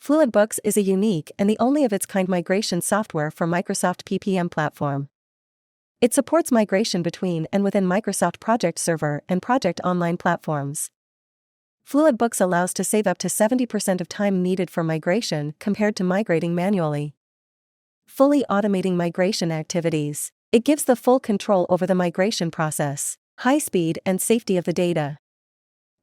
FluentBooks is a unique and the only of its kind migration software for Microsoft PPM platform. It supports migration between and within Microsoft Project Server and Project Online platforms. FluentBooks allows to save up to 70% of time needed for migration compared to migrating manually. Fully automating migration activities. It gives the full control over the migration process, high speed and safety of the data.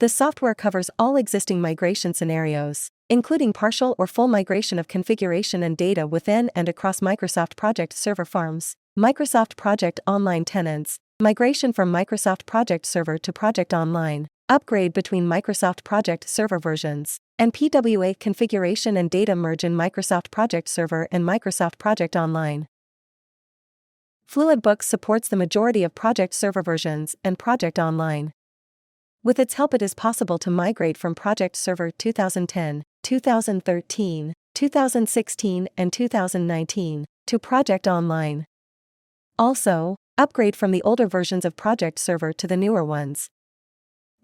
The software covers all existing migration scenarios, including partial or full migration of configuration and data within and across Microsoft Project Server farms, Microsoft Project Online tenants, migration from Microsoft Project Server to Project Online, upgrade between Microsoft Project Server versions, and PWA configuration and data merge in Microsoft Project Server and Microsoft Project Online. FluentBooks supports the majority of Project Server versions and Project Online. With its help, it is possible to migrate from Project Server 2010, 2013, 2016, and 2019 to Project Online. Also, upgrade from the older versions of Project Server to the newer ones.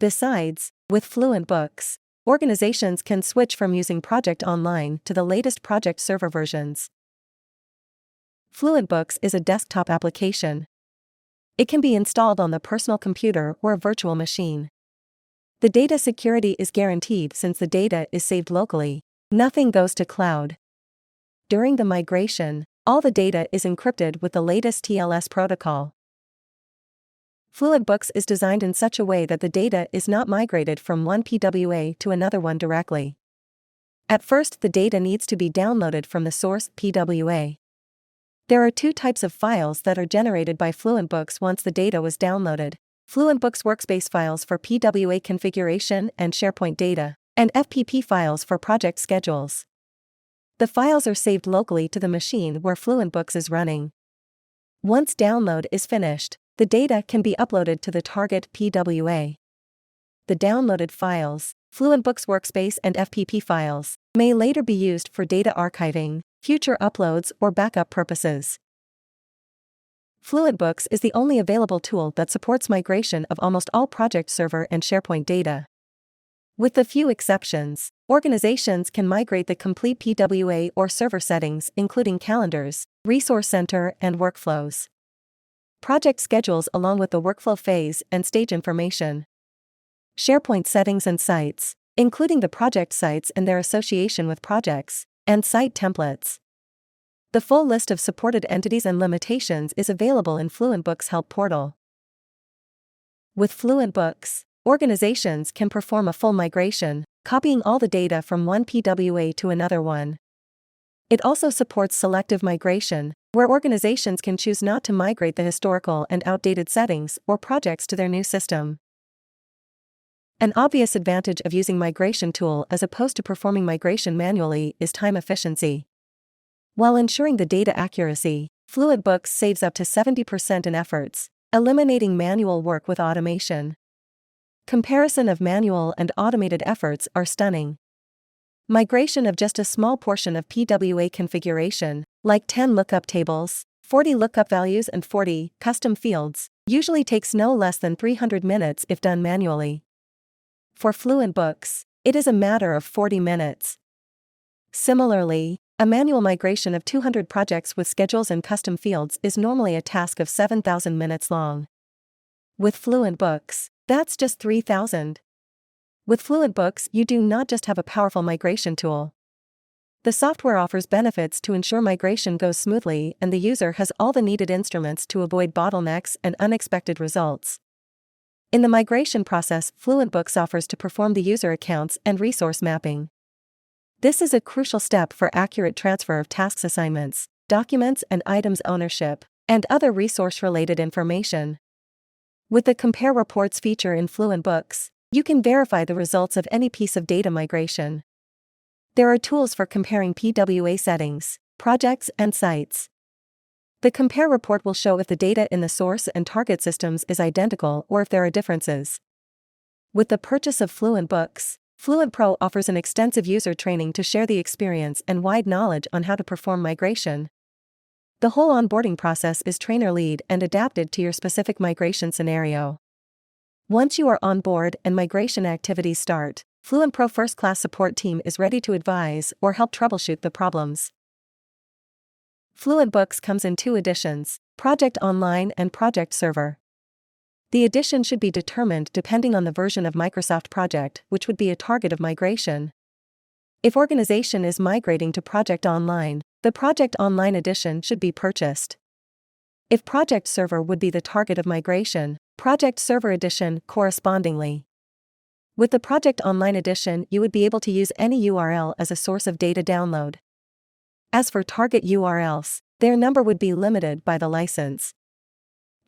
Besides, with FluentBooks, organizations can switch from using Project Online to the latest Project Server versions. FluentBooks is a desktop application. It can be installed on the personal computer or a virtual machine. The data security is guaranteed since the data is saved locally. Nothing goes to cloud. During the migration, all the data is encrypted with the latest TLS protocol. FluentBooks is designed in such a way that the data is not migrated from one PWA to another one directly. At first, the data needs to be downloaded from the source PWA. There are two types of files that are generated by FluentBooks once the data was downloaded: FluentBooks workspace files for PWA configuration and SharePoint data, and FPP files for project schedules. The files are saved locally to the machine where FluentBooks is running. Once download is finished, the data can be uploaded to the target PWA. The downloaded files, FluentBooks workspace and FPP files, may later be used for data archiving, future uploads, or backup purposes. FluentBooks is the only available tool that supports migration of almost all Project Server and SharePoint data. With a few exceptions, organizations can migrate the complete PWA or server settings, including calendars, resource center, and workflows. Project schedules along with the workflow phase and stage information. SharePoint settings and sites, including the project sites and their association with projects, and site templates. The full list of supported entities and limitations is available in FluentBooks Help Portal. With FluentBooks, organizations can perform a full migration, copying all the data from one PWA to another one. It also supports selective migration, where organizations can choose not to migrate the historical and outdated settings or projects to their new system. An obvious advantage of using migration tool as opposed to performing migration manually is time efficiency. While ensuring the data accuracy, FluentBooks saves up to 70% in efforts, eliminating manual work with automation. Comparison of manual and automated efforts are stunning. Migration of just a small portion of PWA configuration, like 10 lookup tables, 40 lookup values and 40 custom fields, usually takes no less than 300 minutes if done manually. For FluentBooks, it is a matter of 40 minutes. Similarly, a manual migration of 200 projects with schedules and custom fields is normally a task of 7,000 minutes long. With FluentBooks, that's just 3,000. With FluentBooks, you do not just have a powerful migration tool. The software offers benefits to ensure migration goes smoothly, and the user has all the needed instruments to avoid bottlenecks and unexpected results. In the migration process, FluentBooks offers to perform the user accounts and resource mapping. This is a crucial step for accurate transfer of tasks, assignments, documents and items ownership, and other resource-related information. With the Compare Reports feature in FluentBooks, you can verify the results of any piece of data migration. There are tools for comparing PWA settings, projects, and sites. The Compare report will show if the data in the source and target systems is identical or if there are differences. With the purchase of FluentBooks, FluentPro offers an extensive user training to share the experience and wide knowledge on how to perform migration. The whole onboarding process is trainer-led and adapted to your specific migration scenario. Once you are on board and migration activities start, FluentPro first-class support team is ready to advise or help troubleshoot the problems. FluentBooks comes in 2 editions, Project Online and Project Server. The edition should be determined depending on the version of Microsoft Project, which would be a target of migration. If organization is migrating to Project Online, the Project Online edition should be purchased. If Project Server would be the target of migration, Project Server edition correspondingly. With the Project Online edition, you would be able to use any URL as a source of data download. As for target URLs, their number would be limited by the license.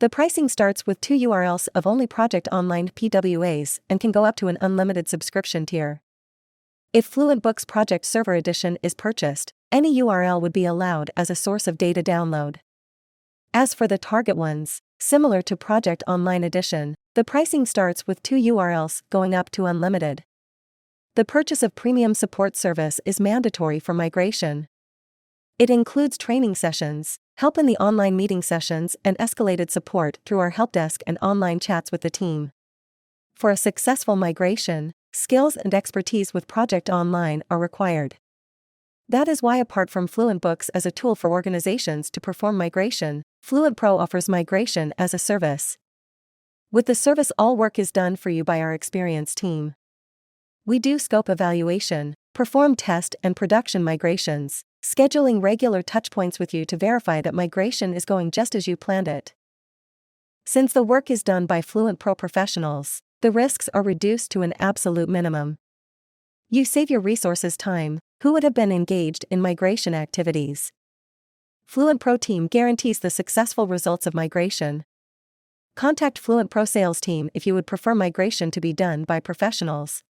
The pricing starts with 2 URLs of only Project Online PWAs and can go up to an unlimited subscription tier. If FluentBooks Project Server Edition is purchased, any URL would be allowed as a source of data download. As for the target ones, similar to Project Online Edition, the pricing starts with 2 URLs going up to unlimited. The purchase of premium support service is mandatory for migration. It includes training sessions, help in the online meeting sessions, and escalated support through our help desk and online chats with the team. For a successful migration, skills and expertise with Project Online are required. That is why, apart from FluentBooks as a tool for organizations to perform migration, FluentPro offers migration as a service. With the service, all work is done for you by our experienced team. We do scope evaluation, perform test and production migrations, scheduling regular touchpoints with you to verify that migration is going just as you planned it. Since the work is done by FluentPro professionals, the risks are reduced to an absolute minimum. You save your resources time, who would have been engaged in migration activities. FluentPro team guarantees the successful results of migration. Contact FluentPro sales team if you would prefer migration to be done by professionals.